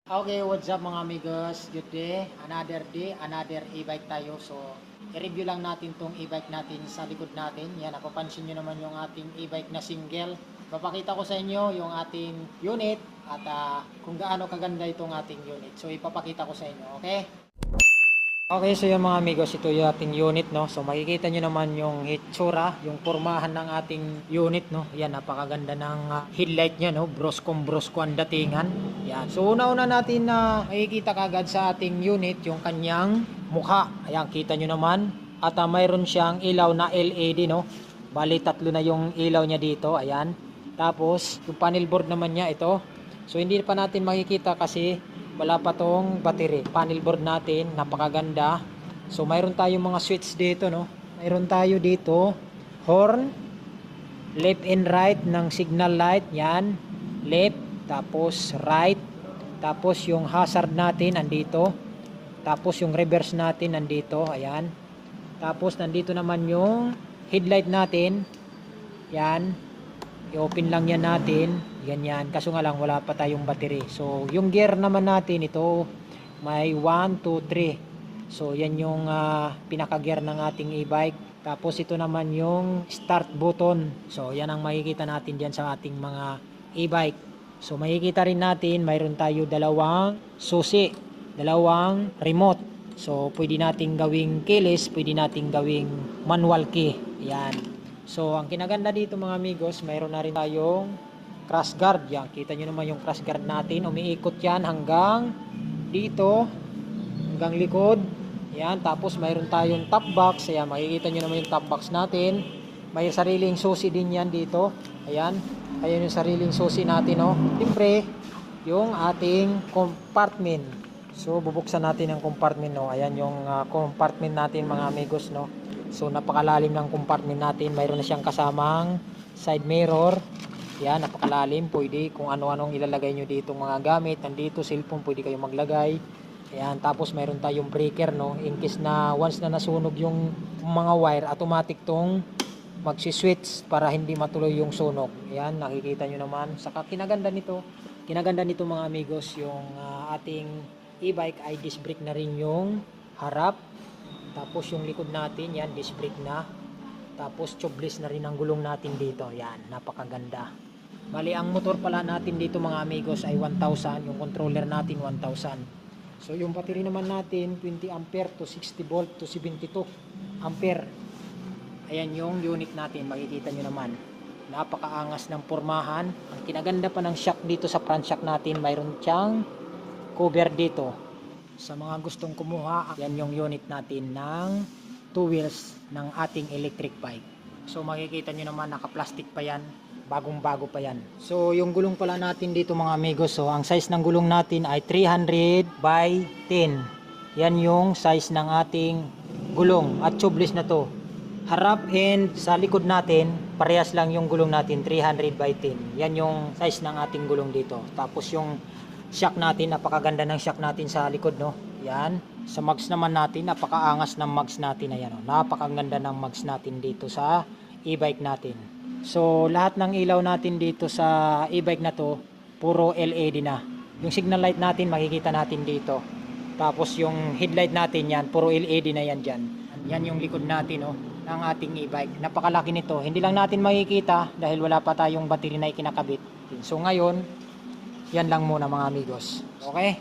Okay, what's up mga amigos? Good day, another e-bike tayo. So, i-review lang natin tong e-bike natin sa likod natin. Yan, napapansin nyo naman yung ating e-bike na single. Papakita ko sa inyo yung ating unit at kung gaano kaganda itong ating unit. So, ipapakita ko sa inyo, okay? Okay, so yung mga amigos, ito yung ating unit, no? So, makikita nyo naman yung hitsura, yung pormahan ng ating unit, no? Yan, napakaganda ng headlight niya, no? Brosko ang datingan. Yan. So, una-una natin na makikita kagad sa ating unit yung kanyang mukha. Ayan, kita nyo naman. At mayroon siyang ilaw na LED, no? Bali, tatlo na yung ilaw niya dito. Ayan. Tapos, yung panel board naman niya, ito. So, hindi pa natin makikita kasi wala pa tong battery. Panel board natin, napakaganda. So mayroon tayong mga switch dito, no. Mayroon tayo dito horn, left and right ng signal light, yan. Left, tapos right. Tapos yung hazard natin andito. Tapos yung reverse natin nandito, ayan. Tapos nandito naman yung headlight natin. Yan. I-open lang yan natin. Ganyan. Kaso nga lang wala pa tayong battery. So yung gear naman natin ito may 1, 2, 3. So yan yung pinaka gear ng ating e-bike. Tapos ito naman yung start button. So yan ang makikita natin diyan sa ating mga e-bike. So makikita rin natin mayroon tayo dalawang susi, dalawang remote. So pwede nating gawing keyless, pwede nating gawing manual key. Yan. So, ang kinaganda dito mga amigos, mayroon na rin tayong crash guard. Yan, kita nyo naman yung crash guard natin. Umiikot yan hanggang dito, hanggang likod. Yan, tapos mayroon tayong top box. Ayan, makikita nyo naman yung top box natin. May sariling susi din yan dito. Ayan, ayan yung sariling susi natin, no. Siyempre, yung ating compartment. So, bubuksan natin ang compartment, no. Ayan yung compartment natin mga amigos, no. So napakalalim ng compartment natin. Mayroon na siyang kasamang side mirror. Yan, napakalalim. Pwede kung ano-anong ilalagay nyo dito mga gamit. Nandito cellphone pwede kayo maglagay. Yan, tapos mayroon tayong breaker, no. In case na once na nasunog yung mga wire, automatic tong magsi-switch para hindi matuloy yung sunog. Yan, nakikita nyo naman. Saka kinaganda nito mga amigos, yung ating e-bike ay disc brake na rin yung harap. Tapos yung likod natin, yan, disc brake na. Tapos tubeless na rin ang gulong natin dito. Yan, napakaganda. Bali, ang motor pala natin dito mga amigos ay 1,000. Yung controller natin 1,000. So yung battery naman natin, 20 ampere to 60 volt to 72 ampere. Ayan yung unit natin, makikita nyo naman. Napakaangas ng pormahan. Ang kinaganda pa ng shock dito sa front shock natin, mayroon siyang cover dito. Sa mga gustong kumuha, yan yung unit natin ng 2 wheels ng ating electric bike. So makikita nyo naman, naka-plastic pa yan, bagong-bago pa yan. So yung gulong pala natin dito mga amigos, so ang size ng gulong natin ay 300 by 10. Yan yung size ng ating gulong at tubeless na to. Harap and sa likod natin, parehas lang yung gulong natin, 300 by 10. Yan yung size ng ating gulong dito. Tapos yung shock natin, napakaganda ng shock natin sa likod, no. Yan. Sa mags naman natin, napakaangas ng mags natin. Ayan, no. Napakaganda ng mags natin dito sa e-bike natin. So lahat ng ilaw natin dito sa e-bike na to, puro LED na. Yung signal light natin, makikita natin dito. Tapos yung headlight natin, yan, puro LED na yan dyan. Yan yung likod natin, no, ng ating e-bike. Napakalaki nito. Hindi lang natin makikita dahil wala pa tayong battery na ikinakabit. So ngayon, yan lang muna mga amigos. Okay?